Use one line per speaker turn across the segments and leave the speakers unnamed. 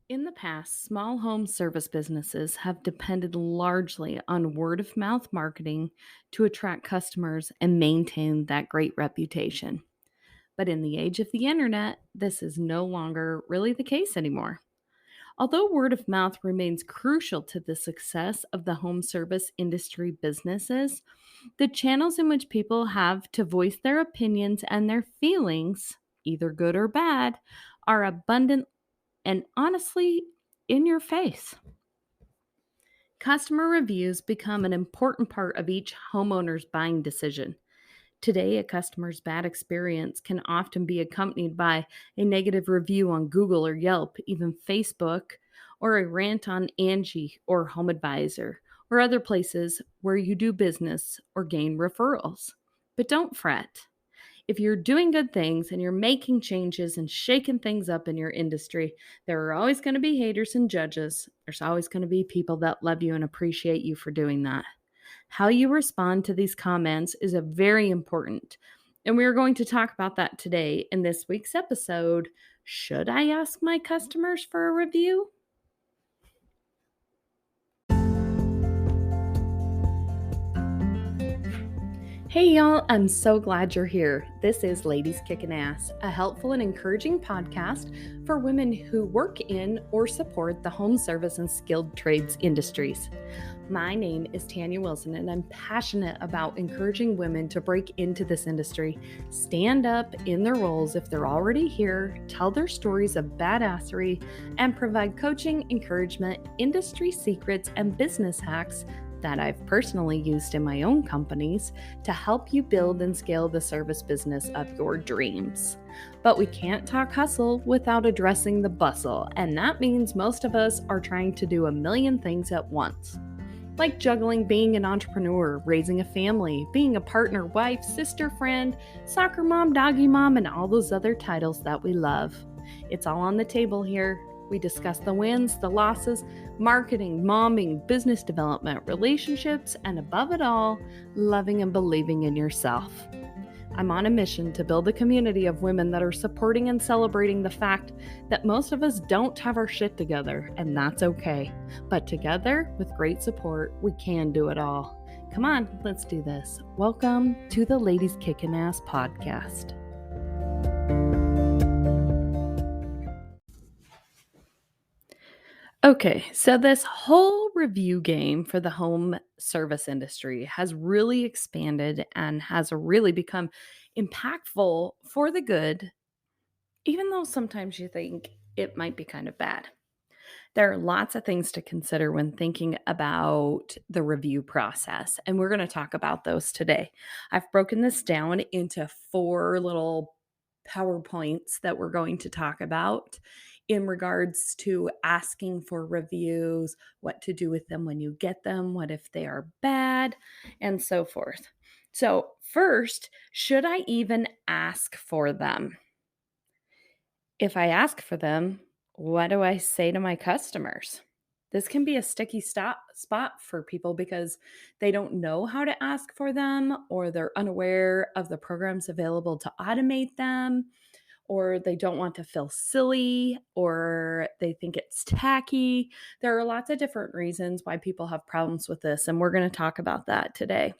In the past, small home service businesses have depended largely on word of mouth marketing to attract customers and maintain that great reputation. But in the age of the internet, this is no longer really the case anymore. Although word of mouth remains crucial to the success of the home service industry businesses, the channels in which people have to voice their opinions and their feelings, either good or bad, are abundant and honestly in your face. Customer reviews become an important part of each homeowner's buying decision. Today, a customer's bad experience can often be accompanied by a negative review on Google or Yelp, even Facebook, or a rant on Angie or HomeAdvisor, or other places where you do business or gain referrals. But don't fret. If you're doing good things and you're making changes and shaking things up in your industry, there are always going to be haters and judges. There's always going to be people that love you and appreciate you for doing that. How you respond to these comments is a very important. And we are going to talk about that today in this week's episode. Should I ask my customers for a review? Hey y'all, I'm so glad you're here. This is Ladies Kickin' Ass, a helpful and encouraging podcast for women who work in or support the home service and skilled trades industries. My name is Tanya Wilson, and I'm passionate about encouraging women to break into this industry, stand up in their roles if they're already here, tell their stories of badassery, and provide coaching, encouragement, industry secrets, and business hacks that I've personally used in my own companies to help you build and scale the service business of your dreams. But we can't talk hustle without addressing the bustle, and that means most of us are trying to do a million things at once. Like juggling being an entrepreneur, raising a family, being a partner, wife, sister, friend, soccer mom, doggy mom, and all those other titles that we love. It's all on the table here. We discuss the wins, the losses, marketing, momming, business development, relationships, and above it all, loving and believing in yourself. I'm on a mission to build a community of women that are supporting and celebrating the fact that most of us don't have our shit together, and that's okay. But together, with great support, we can do it all. Come on, let's do this. Welcome to the Ladies Kickin' Ass podcast. Okay, so this whole review game for the home service industry has really expanded and has really become impactful for the good, even though sometimes you think it might be kind of bad. There are lots of things to consider when thinking about the review process, and we're going to talk about those today. I've broken this down into 4 little PowerPoints that we're going to talk about in regards to asking for reviews, what to do with them when you get them, what if they are bad, and so forth. So, first, should I even ask for them? If I ask for them, what do I say to my customers? This can be a sticky spot for people because they don't know how to ask for them, or they're unaware of the programs available to automate them, or they don't want to feel silly, or they think it's tacky. There are lots of different reasons why people have problems with this, and we're going to talk about that today.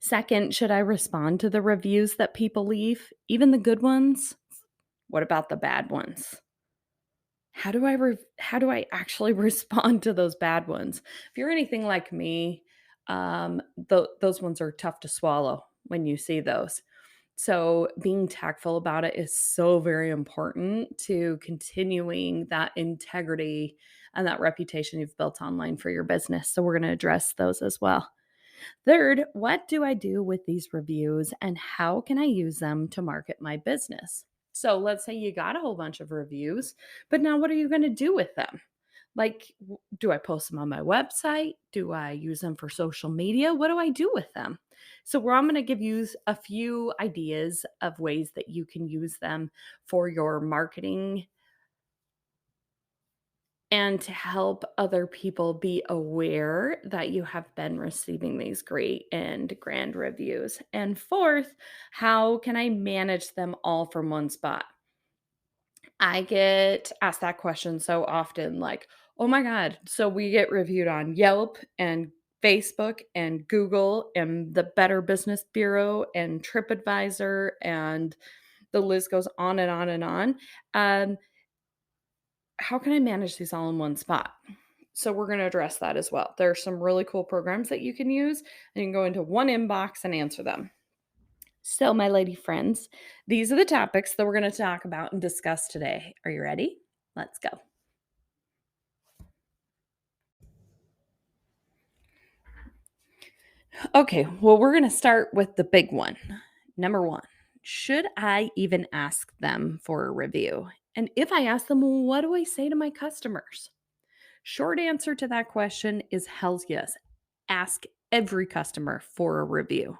Second, should I respond to the reviews that people leave, even the good ones? What about the bad ones? How do I actually respond to those bad ones? If you're anything like me, those ones are tough to swallow when you see those. So being tactful about it is so very important to continuing that integrity and that reputation you've built online for your business. So we're going to address those as well. Third, what do I do with these reviews and how can I use them to market my business? So let's say you got a whole bunch of reviews, but now what are you going to do with them? Like, do I post them on my website? Do I use them for social media? What do I do with them? So I'm going to give you a few ideas of ways that you can use them for your marketing and to help other people be aware that you have been receiving these great and grand reviews. And fourth, how can I manage them all from one spot? I get asked that question so often, like, "Oh my god, so we get reviewed on Yelp and Facebook and Google and the Better Business Bureau and TripAdvisor," and the list goes on and on and on. Um, how can I manage these all in one spot? So we're gonna address that as well. There are some really cool programs that you can use, and you can go into one inbox and answer them. So, my lady friends, these are the topics that we're going to talk about and discuss today. Are you ready? Let's go. Okay, well, we're going to start with the big one. Number one, should I even ask them for a review? And if I ask them, well, what do I say to my customers? Short answer to that question is hell's yes. Ask every customer for a review.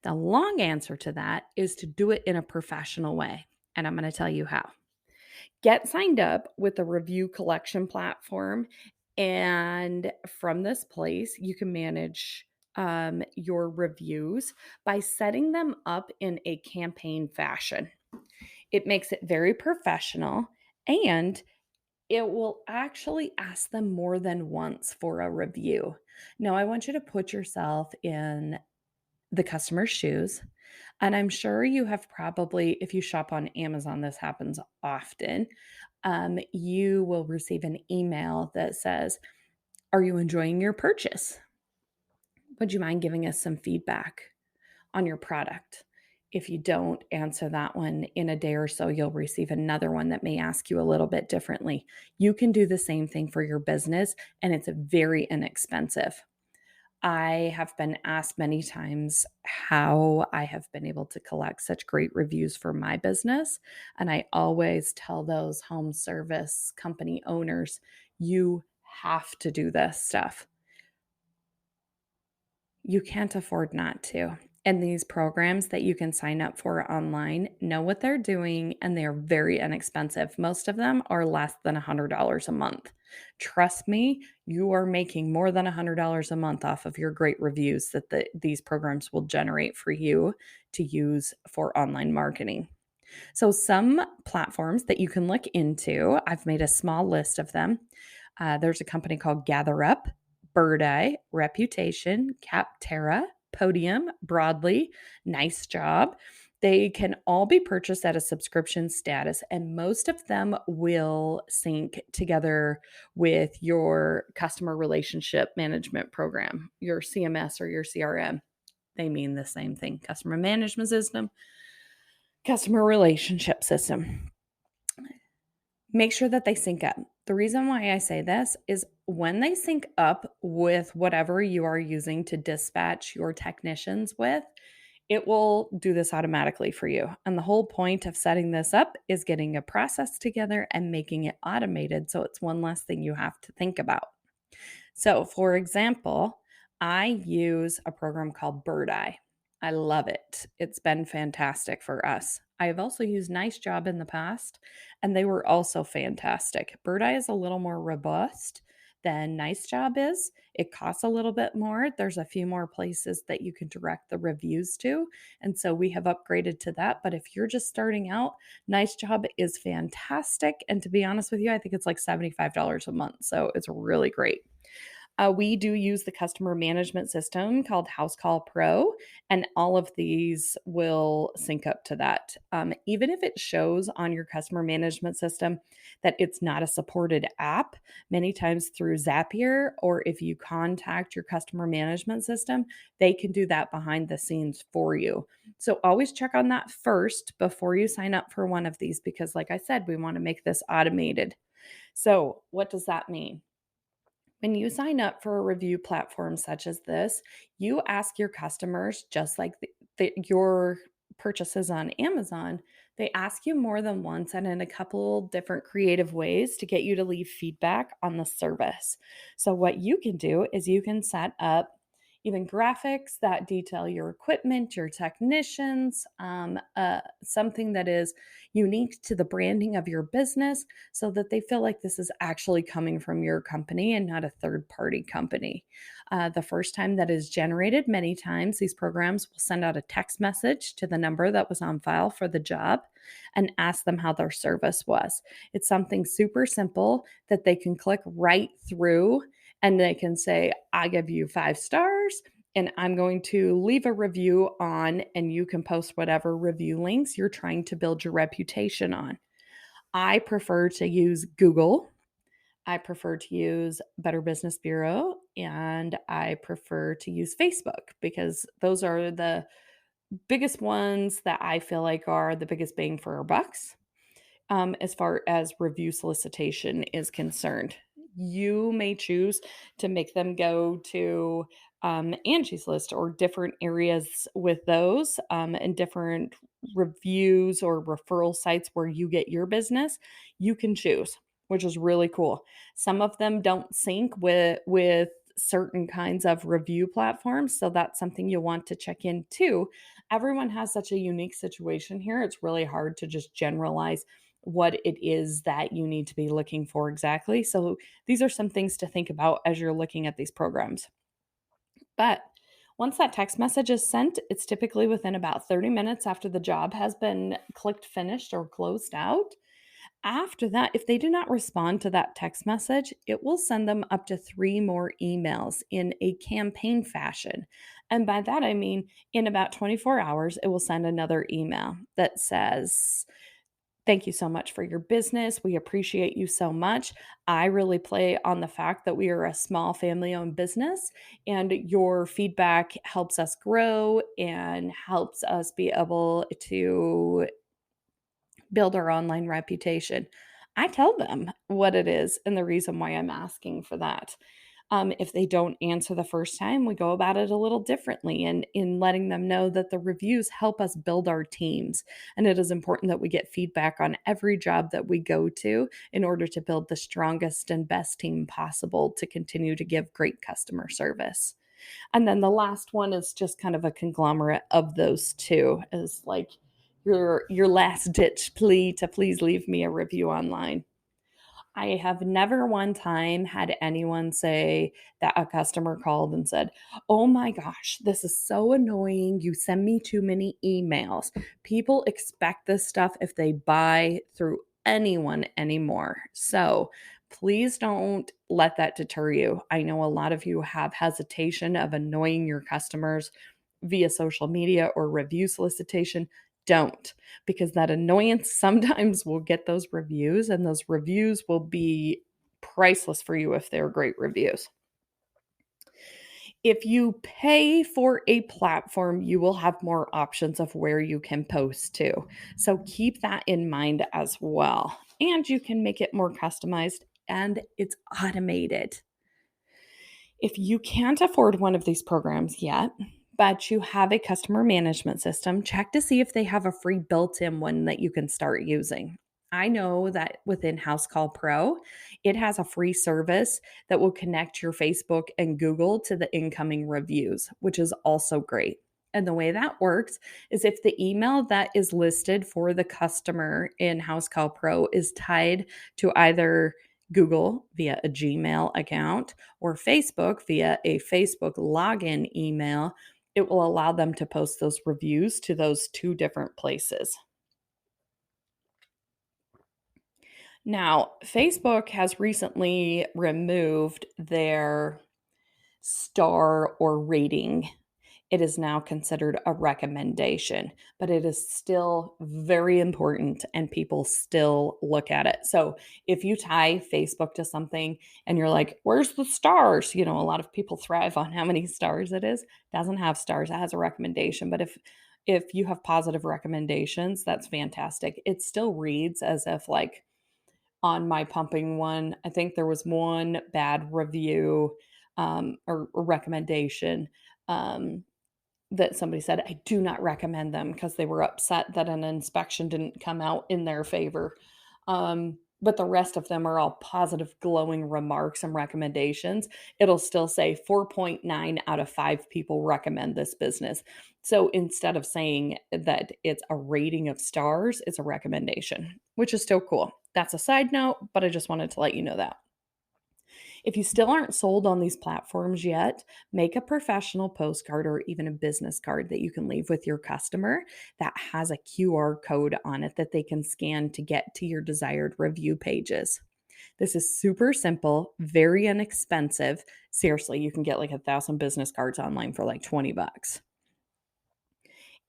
The long answer to that is to do it in a professional way. And I'm going to tell you how. Get signed up with a review collection platform. And from this place, you can manage your reviews by setting them up in a campaign fashion. It makes it very professional and it will actually ask them more than once for a review. Now, I want you to put yourself in the customer's shoes. And I'm sure you have probably, if you shop on Amazon, this happens often. You will receive an email that says, "Are you enjoying your purchase? Would you mind giving us some feedback on your product?" If you don't answer that one in a day or so, you'll receive another one that may ask you a little bit differently. You can do the same thing for your business, and it's very inexpensive. I have been asked many times how I have been able to collect such great reviews for my business. And I always tell those home service company owners, you have to do this stuff. You can't afford not to. And these programs that you can sign up for online know what they're doing and they're very inexpensive. Most of them are less than $100 a month. Trust me, you are making more than $100 a month off of your great reviews that these programs will generate for you to use for online marketing. So, some platforms that you can look into, I've made a small list of them. There's a company called GatherUp, Bird Eye, Reputation, Capterra, Podium, Broadly, Nice Job. They can all be purchased at a subscription status, and most of them will sync together with your customer relationship management program, your CMS or your CRM. They mean the same thing, customer management system, customer relationship system. Make sure that they sync up. The reason why I say this is when they sync up with whatever you are using to dispatch your technicians with, it will do this automatically for you. And the whole point of setting this up is getting a process together and making it automated so it's one less thing you have to think about. So, for example, I use a program called Bird Eye. I love it. It's been fantastic for us. I have also used Nice Job in the past, and they were also fantastic. Bird Eye is a little more robust than Nice Job is. It costs a little bit more. There's a few more places that you can direct the reviews to. And so we have upgraded to that. But if you're just starting out, Nice Job is fantastic. And to be honest with you, I think it's like $75 a month. So it's really great. We do use the customer management system called House Call Pro, and all of these will sync up to that. Even if it shows on your customer management system that it's not a supported app, many times through Zapier, or if you contact your customer management system, they can do that behind the scenes for you. So always check on that first before you sign up for one of these, because, like I said, we want to make this automated. So, what does that mean? When you sign up for a review platform such as this, you ask your customers, just like your purchases on Amazon, they ask you more than once and in a couple different creative ways to get you to leave feedback on the service. So, what you can do is you can set up even graphics that detail your equipment, your technicians, something that is unique to the branding of your business so that they feel like this is actually coming from your company and not a third party company. The first time that is generated, many times these programs will send out a text message to the number that was on file for the job and ask them how their service was. It's something super simple that they can click right through and they can say, I give you 5 stars and I'm going to leave a review on, and you can post whatever review links you're trying to build your reputation on. I prefer to use Google. I prefer to use Better Business Bureau, and I prefer to use Facebook because those are the biggest ones that I feel like are the biggest bang for our bucks as far as review solicitation is concerned. You may choose to make them go to Angie's List or different areas with those and different reviews or referral sites where you get your business. You can choose, which is really cool. Some of them don't sync with certain kinds of review platforms, so that's something you'll want to check in too. Everyone has such a unique situation here. It's really hard to just generalize what it is that you need to be looking for exactly. So these are some things to think about as you're looking at these programs. But once that text message is sent, it's typically within about 30 minutes after the job has been clicked finished or closed out. After that, if they do not respond to that text message, it will send them up to 3 more emails in a campaign fashion. And by that, I mean in about 24 hours, it will send another email that says, thank you so much for your business. We appreciate you so much. I really play on the fact that we are a small family owned business, and your feedback helps us grow and helps us be able to build our online reputation. I tell them what it is and the reason why I'm asking for that. If they don't answer the first time, we go about it a little differently and in letting them know that the reviews help us build our teams. And it is important that we get feedback on every job that we go to in order to build the strongest and best team possible to continue to give great customer service. And then the last one is just kind of a conglomerate of those two, is like your last ditch plea to please leave me a review online. I have never one time had anyone say that a customer called and said, "Oh my gosh, this is so annoying. You send me too many emails." People expect this stuff if they buy through anyone anymore. So please don't let that deter you. I know a lot of you have hesitation of annoying your customers via social media or review solicitation. Don't, because that annoyance sometimes will get those reviews, and those reviews will be priceless for you if they're great reviews. If you pay for a platform, you will have more options of where you can post to. So keep that in mind as well. And you can make it more customized and it's automated. If you can't afford one of these programs yet, but you have a customer management system, check to see if they have a free built in one that you can start using. I know that within House Call Pro, it has a free service that will connect your Facebook and Google to the incoming reviews, which is also great. And the way that works is if the email that is listed for the customer in House Call Pro is tied to either Google via a Gmail account or Facebook via a Facebook login email, it will allow them to post those reviews to those 2 different places. Now, Facebook has recently removed their star or rating. It is now considered a recommendation, but it is still very important and people still look at it. So if you tie Facebook to something and you're like, where's the stars? You know, a lot of people thrive on how many stars it is. It doesn't have stars, it has a recommendation. But if you have positive recommendations, that's fantastic. It still reads as if like on my pumping one, I think there was one bad review or recommendation that somebody said, I do not recommend them because they were upset that an inspection didn't come out in their favor. but the rest of them are all positive, glowing remarks and recommendations, it'll still say 4.9 out of 5 people recommend this business. So instead of saying that it's a rating of stars, it's a recommendation, which is still cool. That's a side note, but I just wanted to let you know that. If you still aren't sold on these platforms yet, make a professional postcard or even a business card that you can leave with your customer that has a QR code on it that they can scan to get to your desired review pages. This is super simple, very inexpensive. Seriously, you can get like 1,000 business cards online for like 20 bucks.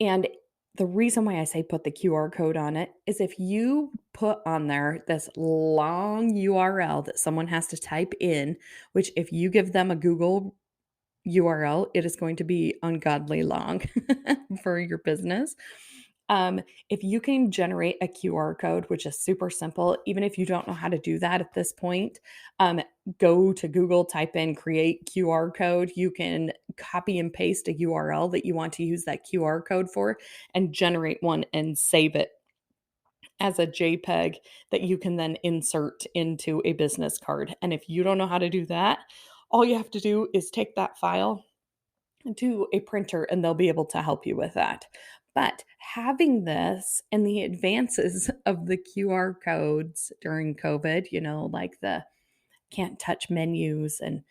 And the reason why I say put the QR code on it is if you put on there this long URL that someone has to type in, which if you give them a Google URL, it is going to be ungodly long for your business. If you can generate a QR code, which is super simple, even if you don't know how to do that at this point, go to Google, type in create QR code. You can copy and paste a URL that you want to use that QR code for and generate one and save it as a JPEG that you can then insert into a business card. And if you don't know how to do that, all you have to do is take that file to a printer and they'll be able to help you with that. But having this and the advances of the QR codes during COVID, like the can't touch menus and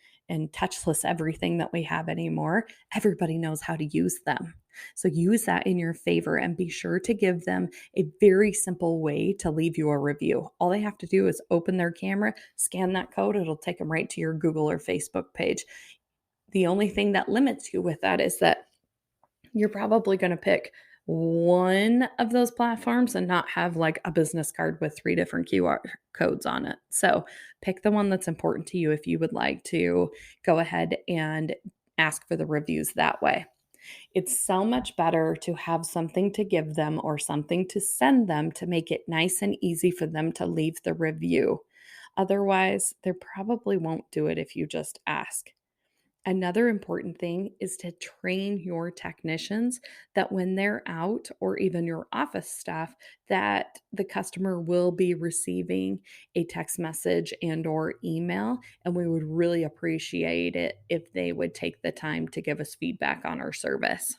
touchless everything that we have anymore, everybody knows how to use them. So use that in your favor and be sure to give them a very simple way to leave you a review. All they have to do is open their camera, scan that code, it'll take them right to your Google or Facebook page. The only thing that limits you with that is that you're probably going to pick one of those platforms and not have like a business card with 3 different QR codes on it. So pick the one that's important to you if you would like to go ahead and ask for the reviews that way. It's so much better to have something to give them or something to send them to make it nice and easy for them to leave the review. Otherwise, they probably won't do it if you just ask. Another important thing is to train your technicians that when they're out or even your office staff that the customer will be receiving a text message and or email, and we would really appreciate it if they would take the time to give us feedback on our service.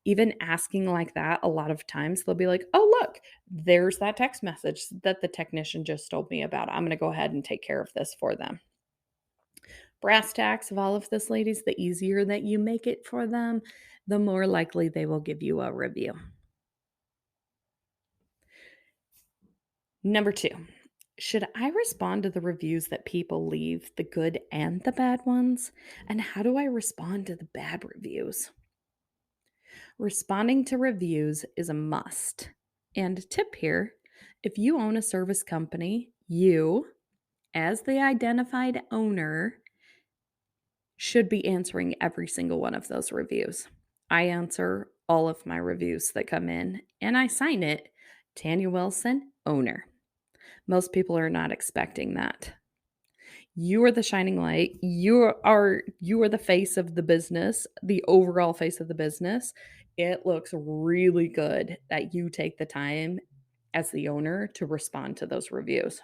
Even asking like that, a lot of times they'll be like, "Oh, look, there's that text message that the technician just told me about. I'm going to go ahead and take care of this for them." Brass tacks of all of this, ladies, the easier that you make it for them, the more likely they will give you a review. Number 2, should I respond to the reviews that people leave, the good and the bad ones? And how do I respond to the bad reviews? Responding to reviews is a must. And tip here, if you own a service company, you, as the identified owner, should be answering every single one of those reviews. I answer all of my reviews that come in and I sign it, Tanya Wilson, owner. Most people are not expecting that. You are the shining light. You are the face of the business, the overall face of the business. It looks really good that you take the time as the owner to respond to those reviews.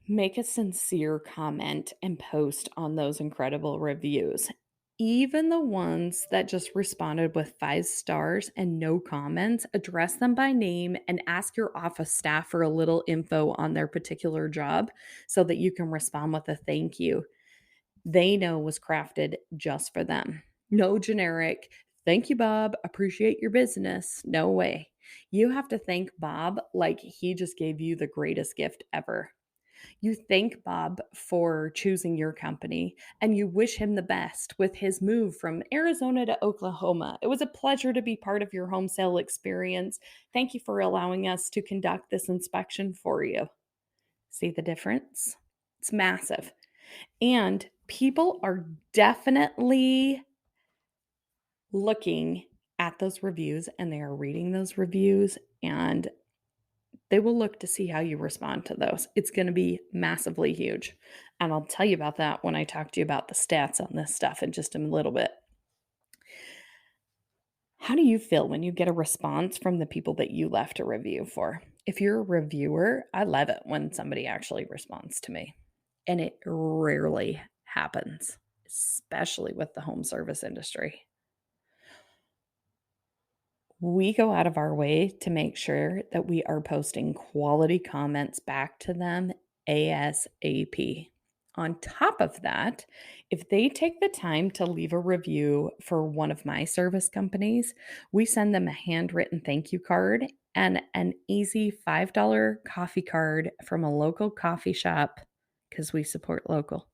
Make a sincere comment and post on those incredible reviews. Even the ones that just responded with 5 stars and no comments, address them by name and ask your office staff for a little info on their particular job so that you can respond with a thank you they know was crafted just for them. No generic, thank you, Bob, appreciate your business. No way. You have to thank Bob like he just gave you the greatest gift ever. You thank Bob for choosing your company and you wish him the best with his move from Arizona to Oklahoma. It was a pleasure to be part of your home sale experience. Thank you for allowing us to conduct this inspection for you. See the difference? It's massive. And people are definitely looking at those reviews and they are reading those reviews and they will look to see how you respond to those. It's going to be massively huge. And I'll tell you about that when I talk to you about the stats on this stuff in just a little bit. How do you feel when you get a response from the people that you left a review for? If you're a reviewer, I love it when somebody actually responds to me, and it rarely happens, especially with the home service industry. We go out of our way to make sure that we are posting quality comments back to them ASAP. On top of that, if they take the time to leave a review for one of my service companies, we send them a handwritten thank you card and an easy $5 coffee card from a local coffee shop because we support local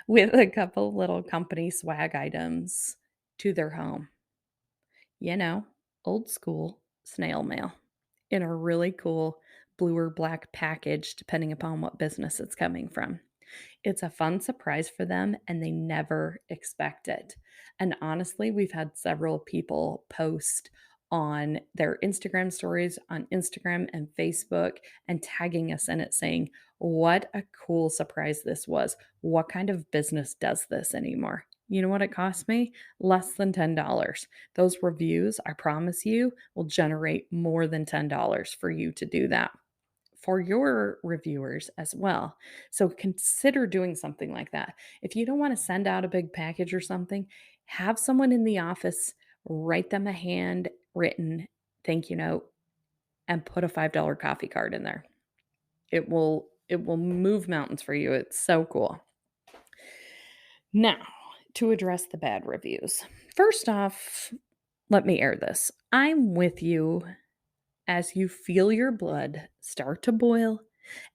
with a couple little company swag items to their home. You know, old school snail mail in a really cool blue or black package, depending upon what business it's coming from. It's a fun surprise for them and they never expect it. And honestly, we've had several people post on their Instagram stories on Instagram and Facebook and tagging us in it saying, "What a cool surprise this was. What kind of business does this anymore?" You know what it cost me? Less than $10. Those reviews, I promise you, will generate more than $10 for you to do that for your reviewers as well. So consider doing something like that. If you don't want to send out a big package or something, have someone in the office write them a handwritten thank you note and put a $5 coffee card in there. It will move mountains for you. It's so cool. Now, to address the bad reviews. First off, let me air this. I'm with you as you feel your blood start to boil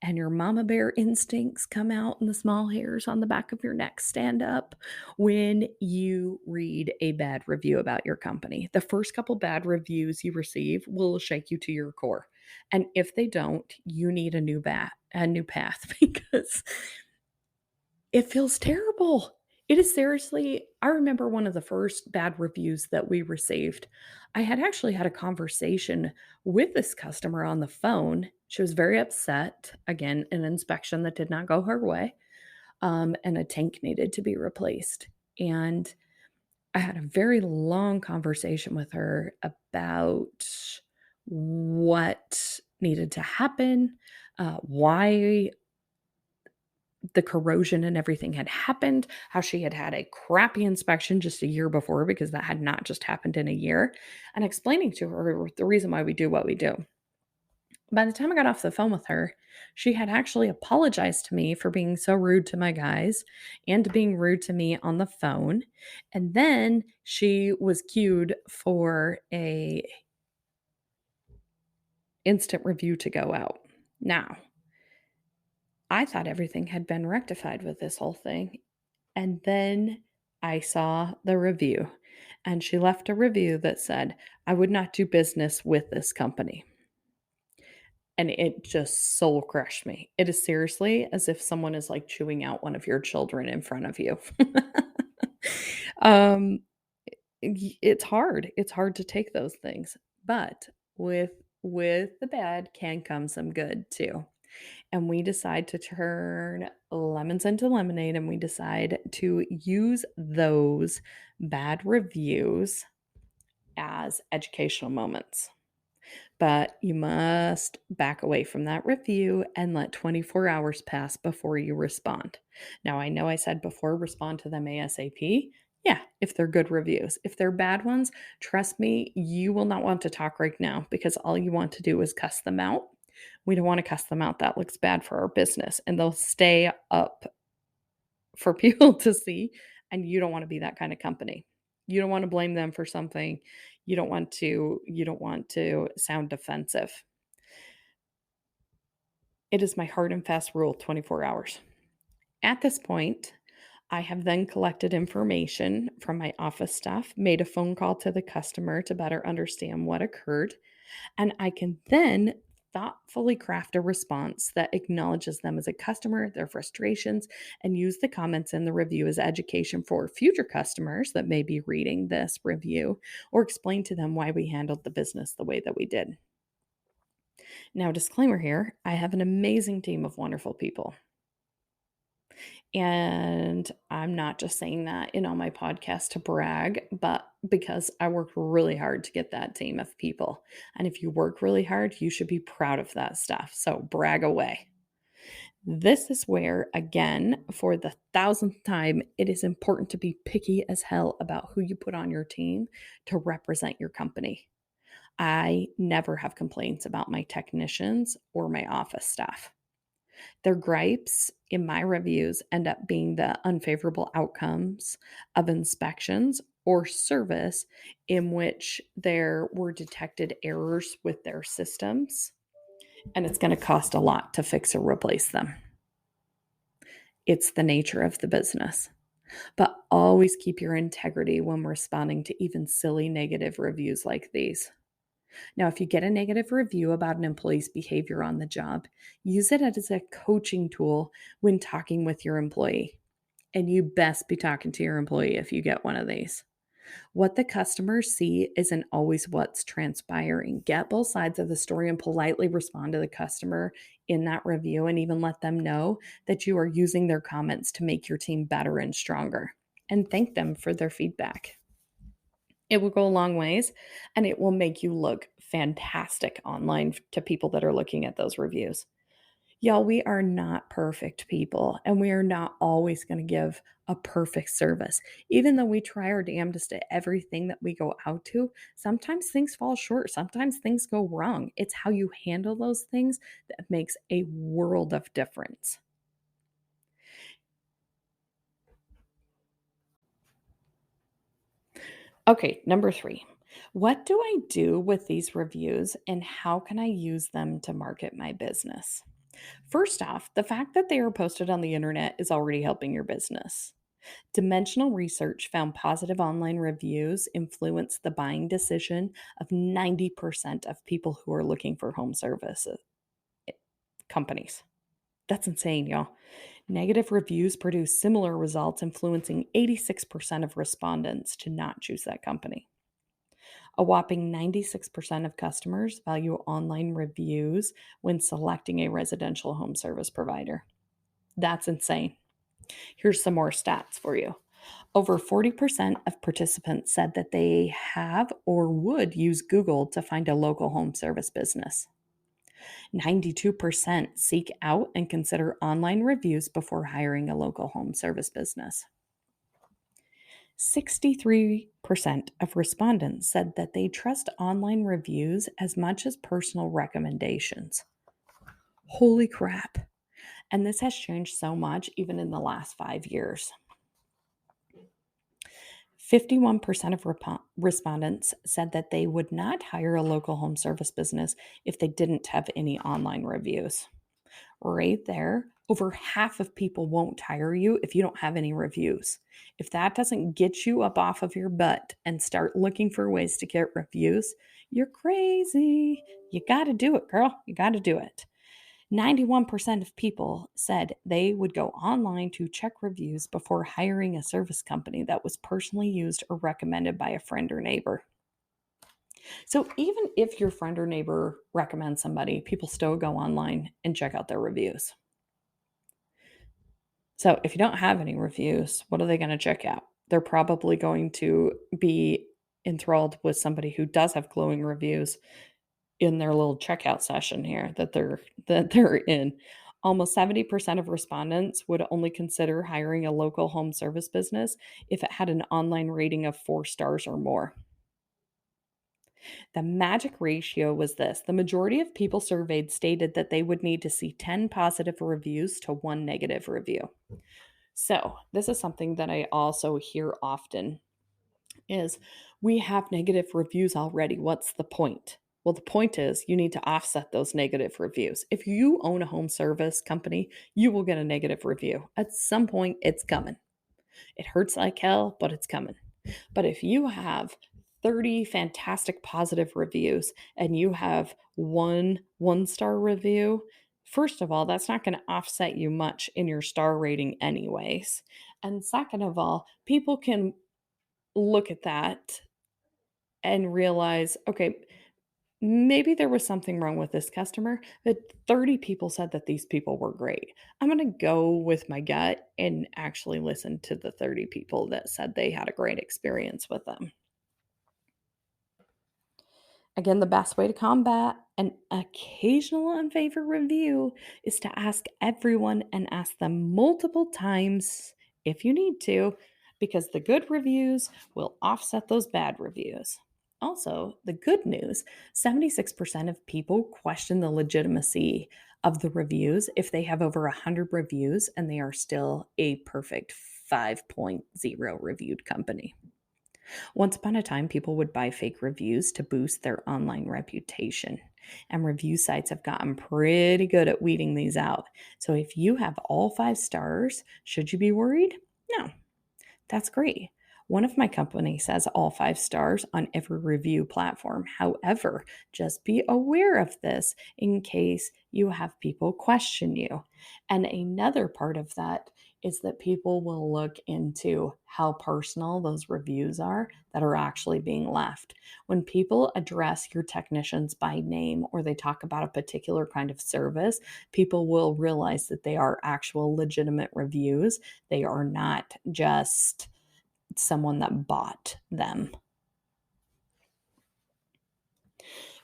and your mama bear instincts come out and the small hairs on the back of your neck stand up when you read a bad review about your company. The first couple bad reviews you receive will shake you to your core. And if they don't, you need a new path because it feels terrible. It is seriously, I remember one of the first bad reviews that we received. I had actually had a conversation with this customer on the phone. She was very upset. Again, an inspection that did not go her way, and a tank needed to be replaced. And I had a very long conversation with her about what needed to happen, why the corrosion and everything had happened, how she had had a crappy inspection just a year before because that had not just happened in a year, and explaining to her the reason why we do what we do. By the time I got off the phone with her, she had actually apologized to me for being so rude to my guys and being rude to me on the phone. And then she was queued for a instant review to go out. Now, I thought everything had been rectified with this whole thing. And then I saw the review, and she left a review that said, "I would not do business with this company." And it just soul crushed me. It is seriously as if someone is like chewing out one of your children in front of you. um, it's hard. It's hard to take those things, but with the bad can come some good too. And we decide to turn lemons into lemonade and we decide to use those bad reviews as educational moments. But you must back away from that review and let 24 hours pass before you respond. Now, I know I said before, respond to them ASAP. Yeah, if they're good reviews. If they're bad ones, trust me, you will not want to talk right now because all you want to do is cuss them out. We don't want to cuss them out. That looks bad for our business and they'll stay up for people to see. And you don't want to be that kind of company. You don't want to blame them for something. You don't want to sound defensive. It is my hard and fast rule, 24 hours. At this point, I have then collected information from my office staff, made a phone call to the customer to better understand what occurred, and I can then thoughtfully craft a response that acknowledges them as a customer, their frustrations, and use the comments in the review as education for future customers that may be reading this review, or explain to them why we handled the business the way that we did. Now, disclaimer here, I have an amazing team of wonderful people. And I'm not just saying that in on my podcast to brag, but because I worked really hard to get that team of people. And if you work really hard, you should be proud of that stuff. So brag away. This is where, again, for the thousandth time, it is important to be picky as hell about who you put on your team to represent your company. I never have complaints about my technicians or my office staff. Their gripes in my reviews end up being the unfavorable outcomes of inspections or service in which there were detected errors with their systems, and it's going to cost a lot to fix or replace them. It's the nature of the business. But always keep your integrity when responding to even silly negative reviews like these. Now, if you get a negative review about an employee's behavior on the job, use it as a coaching tool when talking with your employee. And you best be talking to your employee if you get one of these. What the customers see isn't always what's transpiring. Get both sides of the story and politely respond to the customer in that review, and even let them know that you are using their comments to make your team better and stronger. And thank them for their feedback. It will go a long ways, and it will make you look fantastic online to people that are looking at those reviews. Y'all, we are not perfect people, and we are not always going to give a perfect service. Even though we try our damnedest at everything that we go out to, sometimes things fall short. Sometimes things go wrong. It's how you handle those things that makes a world of difference. Okay, number 3. What do I do with these reviews, and how can I use them to market my business? First off, the fact that they are posted on the internet is already helping your business. Dimensional research found positive online reviews influence the buying decision of 90% of people who are looking for home services companies. That's insane, y'all. Negative reviews produce similar results, influencing 86% of respondents to not choose that company. A whopping 96% of customers value online reviews when selecting a residential home service provider. That's insane. Here's some more stats for you. Over 40% of participants said that they have or would use Google to find a local home service business. 92% seek out and consider online reviews before hiring a local home service business. 63% of respondents said that they trust online reviews as much as personal recommendations. Holy crap. And this has changed so much even in the last 5 years. 51% of respondents said that they would not hire a local home service business if they didn't have any online reviews. Right there, over half of people won't hire you if you don't have any reviews. If that doesn't get you up off of your butt and start looking for ways to get reviews, you're crazy. You got to do it, girl. You got to do it. 91% of people said they would go online to check reviews before hiring a service company that was personally used or recommended by a friend or neighbor. So even if your friend or neighbor recommends somebody, people still go online and check out their reviews. So if you don't have any reviews, what are they going to check out? They're probably going to be enthralled with somebody who does have glowing reviews in their little checkout session here that they're in. Almost 70% of respondents would only consider hiring a local home service business if it had an online rating of 4 stars or more. The magic ratio was this: the majority of people surveyed stated that they would need to see 10 positive reviews to 1 negative review. So, this is something that I also hear often is we have negative reviews already. What's the point? Well, the point is you need to offset those negative reviews. If you own a home service company, you will get a negative review. At some point, it's coming. It hurts like hell, but it's coming. But if you have 30 fantastic positive reviews and you have one-star review, first of all, that's not going to offset you much in your star rating anyways. And second of all, people can look at that and realize, okay, Maybe there was something wrong with this customer, but 30 people said that these people were great. I'm going to go with my gut and actually listen to the 30 people that said they had a great experience with them. Again, the best way to combat an occasional unfavorable review is to ask everyone and ask them multiple times if you need to, because the good reviews will offset those bad reviews. Also, the good news, 76% of people question the legitimacy of the reviews if they have over 100 reviews and they are still a perfect 5.0 reviewed company. Once upon a time, people would buy fake reviews to boost their online reputation. And review sites have gotten pretty good at weeding these out. So if you have all 5 stars, should you be worried? No, that's great. One of my companies has all 5 stars on every review platform. However, just be aware of this in case you have people question you. And another part of that is that people will look into how personal those reviews are that are actually being left. When people address your technicians by name or they talk about a particular kind of service, people will realize that they are actual legitimate reviews. They are not just someone that bought them.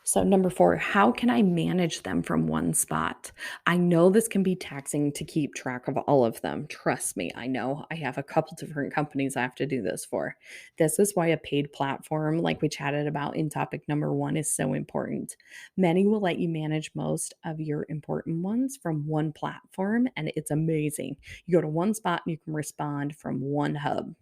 So, number 4, how can I manage them from one spot? I know this can be taxing to keep track of all of them. Trust me, I know I have a couple different companies I have to do this for. This is why a paid platform, like we chatted about in topic number 1, is so important. Many will let you manage most of your important ones from one platform, and it's amazing. You go to one spot and you can respond from one hub.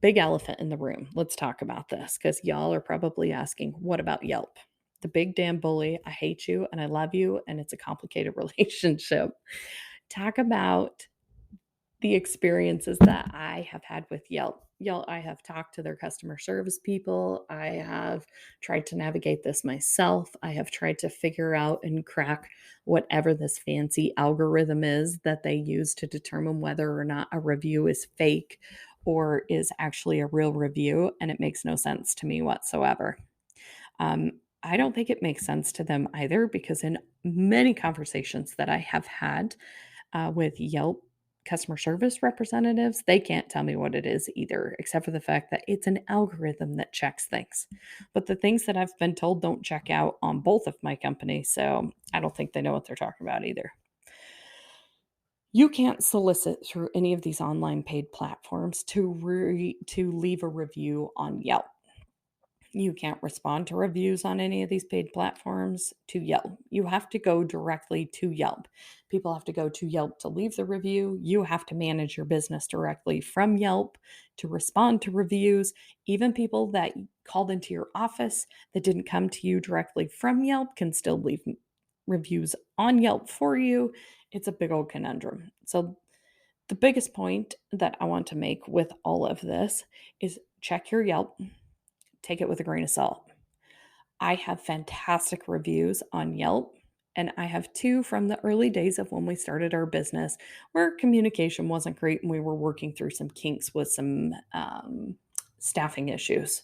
Big elephant in the room. Let's talk about this because y'all are probably asking, what about Yelp? The big damn bully. I hate you and I love you, and it's a complicated relationship. Talk about the experiences that I have had with Yelp. Yelp, I have talked to their customer service people. I have tried to navigate this myself. I have tried to figure out and crack whatever this fancy algorithm is that they use to determine whether or not a review is fake or is actually a real review. And it makes no sense to me whatsoever. I don't think it makes sense to them either, because in many conversations that I have had with Yelp customer service representatives, they can't tell me what it is either, except for the fact that it's an algorithm that checks things. But the things that I've been told don't check out on both of my companies, so I don't think they know what they're talking about either. You can't solicit through any of these online paid platforms to leave a review on Yelp. You can't respond to reviews on any of these paid platforms to Yelp. You have to go directly to Yelp. People have to go to Yelp to leave the review. You have to manage your business directly from Yelp to respond to reviews. Even people that called into your office that didn't come to you directly from Yelp can still leave reviews on Yelp for you. It's a big old conundrum. So, the biggest point that I want to make with all of this is check your Yelp, take it with a grain of salt. I have fantastic reviews on Yelp, and I have 2 from the early days of when we started our business where communication wasn't great and we were working through some kinks with some staffing issues.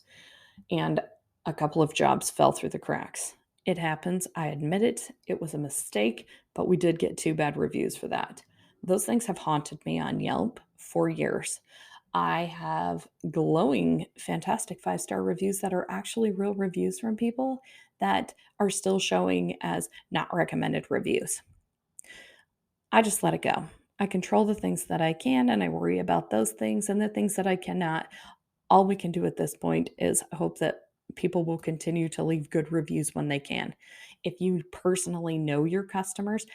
And a couple of jobs fell through the cracks. It happens. I admit it. It was a mistake, but we did get 2 bad reviews for that. Those things have haunted me on Yelp for years. I have glowing, fantastic 5-star reviews that are actually real reviews from people that are still showing as not recommended reviews. I just let it go. I control the things that I can and I worry about those things, and the things that I cannot. All we can do at this point is hope that people will continue to leave good reviews when they can. If you personally know your customers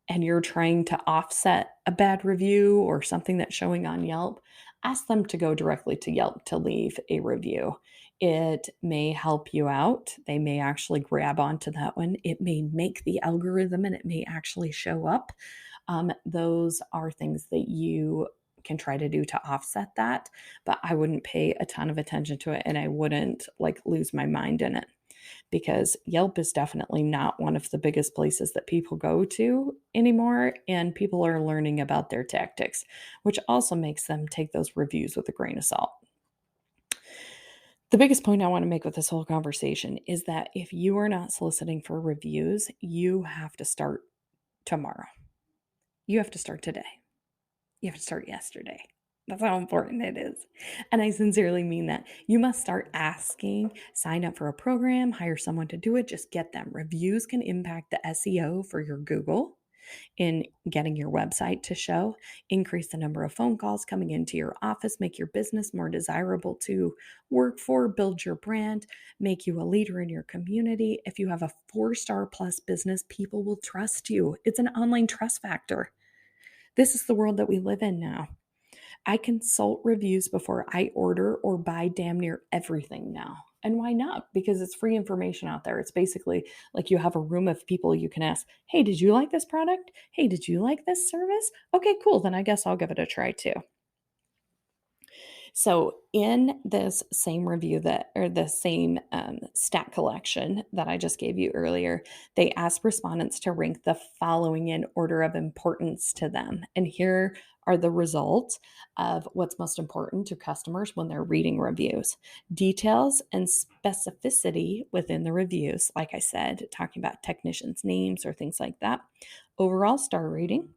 and you're trying to offset a bad review or something that's showing on Yelp, ask them to go directly to Yelp to leave a review. It may help you out. They may actually grab onto that one. It may make the algorithm and it may actually show up. Those are things that you can try to do to offset that, but I wouldn't pay a ton of attention to it and I wouldn't like lose my mind in it, because Yelp is definitely not one of the biggest places that people go to anymore, and people are learning about their tactics, which also makes them take those reviews with a grain of salt. The biggest point I want to make with this whole conversation is that if you are not soliciting for reviews, you have to start tomorrow. You have to start today. You have to start yesterday. That's how important it is. And I sincerely mean that. You must start asking, sign up for a program, hire someone to do it, just get them. Reviews can impact the SEO for your Google in getting your website to show, increase the number of phone calls coming into your office, make your business more desirable to work for, build your brand, make you a leader in your community. If you have a 4-star plus business, people will trust you. It's an online trust factor. This is the world that we live in now. I consult reviews before I order or buy damn near everything now. And why not? Because it's free information out there. It's basically like you have a room of people you can ask, hey, did you like this product? Hey, did you like this service? Okay, cool. Then I guess I'll give it a try too. So, in this same review or the same stat collection that I just gave you earlier, they asked respondents to rank the following in order of importance to them. And here are the results of what's most important to customers when they're reading reviews: details and specificity within the reviews, like I said, talking about technicians' names or things like that, overall star rating,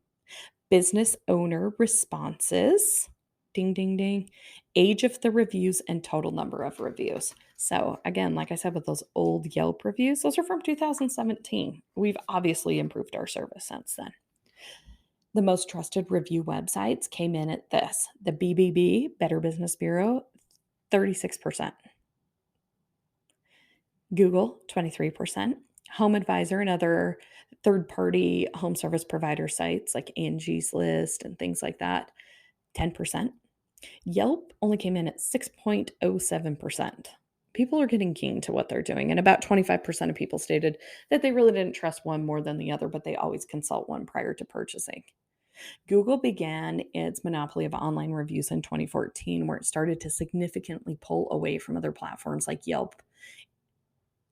business owner responses, ding, ding, ding, age of the reviews, and total number of reviews. So, again, like I said, with those old Yelp reviews, those are from 2017. We've obviously improved our service since then. The most trusted review websites came in at this: the BBB, Better Business Bureau, 36%, Google, 23%, Home Advisor and other third-party home service provider sites like Angie's List and things like that, 10%. Yelp only came in at 6.07%. People are getting keen to what they're doing, and about 25% of people stated that they really didn't trust one more than the other, but they always consult one prior to purchasing. Google began its monopoly of online reviews in 2014, where it started to significantly pull away from other platforms like Yelp.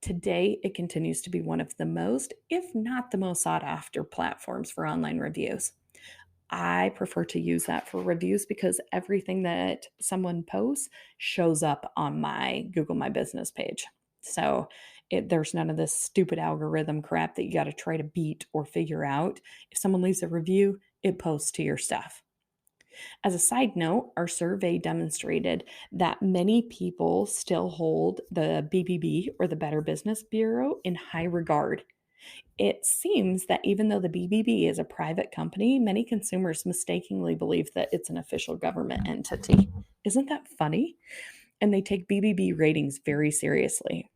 Today, it continues to be one of the most, if not the most sought after platforms for online reviews. I prefer to use that for reviews because everything that someone posts shows up on my Google My Business page. So there's none of this stupid algorithm crap that you got to try to beat or figure out. If someone leaves a review, it posts to your stuff. As a side note, our survey demonstrated that many people still hold the BBB or the Better Business Bureau in high regard. It seems that even though the BBB is a private company, many consumers mistakenly believe that it's an official government entity. Isn't that funny? And they take BBB ratings very seriously.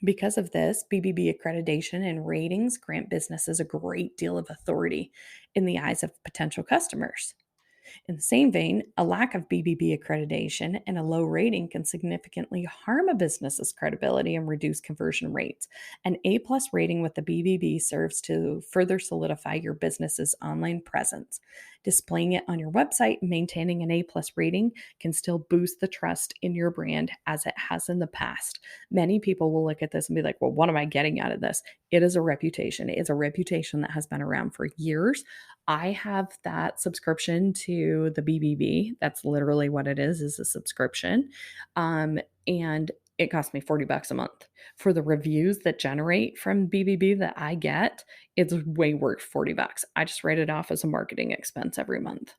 Because of this, BBB accreditation and ratings grant businesses a great deal of authority in the eyes of potential customers. In the same vein, a lack of BBB accreditation and a low rating can significantly harm a business's credibility and reduce conversion rates. An A-plus rating with the BBB serves to further solidify your business's online presence. Displaying it on your website and maintaining an A-plus rating can still boost the trust in your brand as it has in the past. Many people will look at this and be like, well, what am I getting out of this? It is a reputation. It's a reputation that has been around for years. I have that subscription to the BBB. That's literally what it is a subscription. And it costs me $40 a month. For the reviews that generate from BBB that I get, it's way worth $40. I just write it off as a marketing expense every month.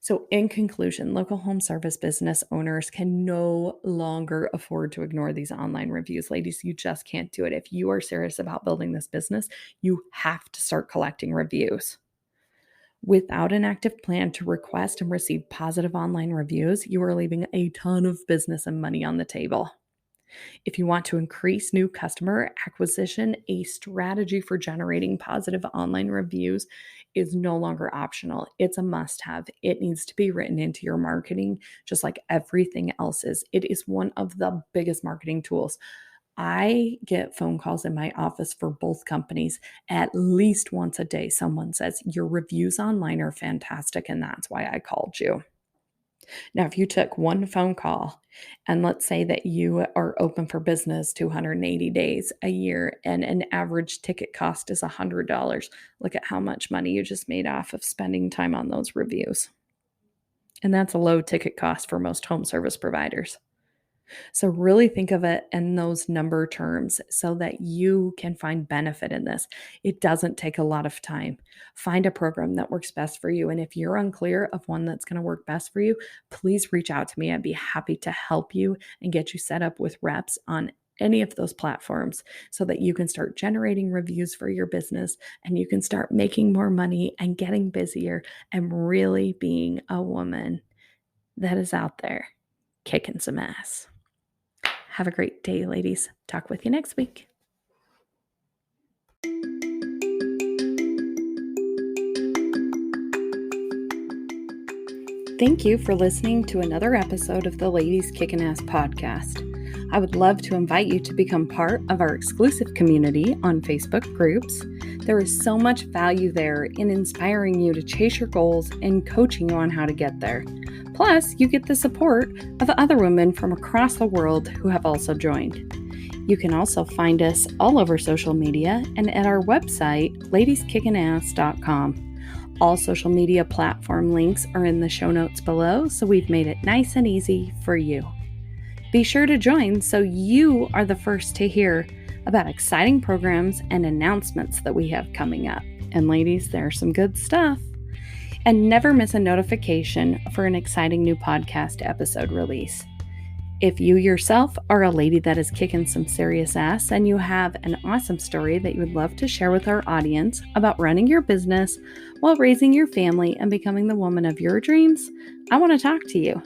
So, in conclusion, local home service business owners can no longer afford to ignore these online reviews. Ladies, you just can't do it. If you are serious about building this business, you have to start collecting reviews. Without an active plan to request and receive positive online reviews, you are leaving a ton of business and money on the table. If you want to increase new customer acquisition, a strategy for generating positive online reviews is no longer optional. It's a must-have. It needs to be written into your marketing, just like everything else is. It is one of the biggest marketing tools. I get phone calls in my office for both companies at least once a day. Someone says, your reviews online are fantastic, and that's why I called you. Now, if you took one phone call and let's say that you are open for business 280 days a year and an average ticket cost is $100, look at how much money you just made off of spending time on those reviews. And that's a low ticket cost for most home service providers. So, really think of it in those number terms so that you can find benefit in this. It doesn't take a lot of time. Find a program that works best for you. And if you're unclear of one that's going to work best for you, please reach out to me. I'd be happy to help you and get you set up with reps on any of those platforms so that you can start generating reviews for your business and you can start making more money and getting busier and really being a woman that is out there kicking some ass. Have a great day, ladies. Talk with you next week. Thank you for listening to another episode of the Ladies Kickin' Ass podcast. I would love to invite you to become part of our exclusive community on Facebook groups. There is so much value there in inspiring you to chase your goals and coaching you on how to get there. Plus, you get the support of other women from across the world who have also joined. You can also find us all over social media and at our website, ladieskickingass.com. All social media platform links are in the show notes below, so we've made it nice and easy for you. Be sure to join so you are the first to hear about exciting programs and announcements that we have coming up. And ladies, there's some good stuff. And never miss a notification for an exciting new podcast episode release. If you yourself are a lady that is kicking some serious ass and you have an awesome story that you would love to share with our audience about running your business while raising your family and becoming the woman of your dreams, I want to talk to you.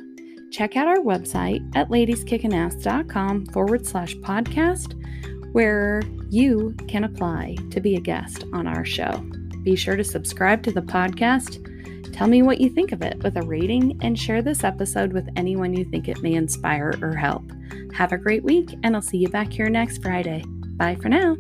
Check out our website at ladieskickingass.com/podcast, where you can apply to be a guest on our show. Be sure to subscribe to the podcast. Tell me what you think of it with a rating and share this episode with anyone you think it may inspire or help. Have a great week, and I'll see you back here next Friday. Bye for now.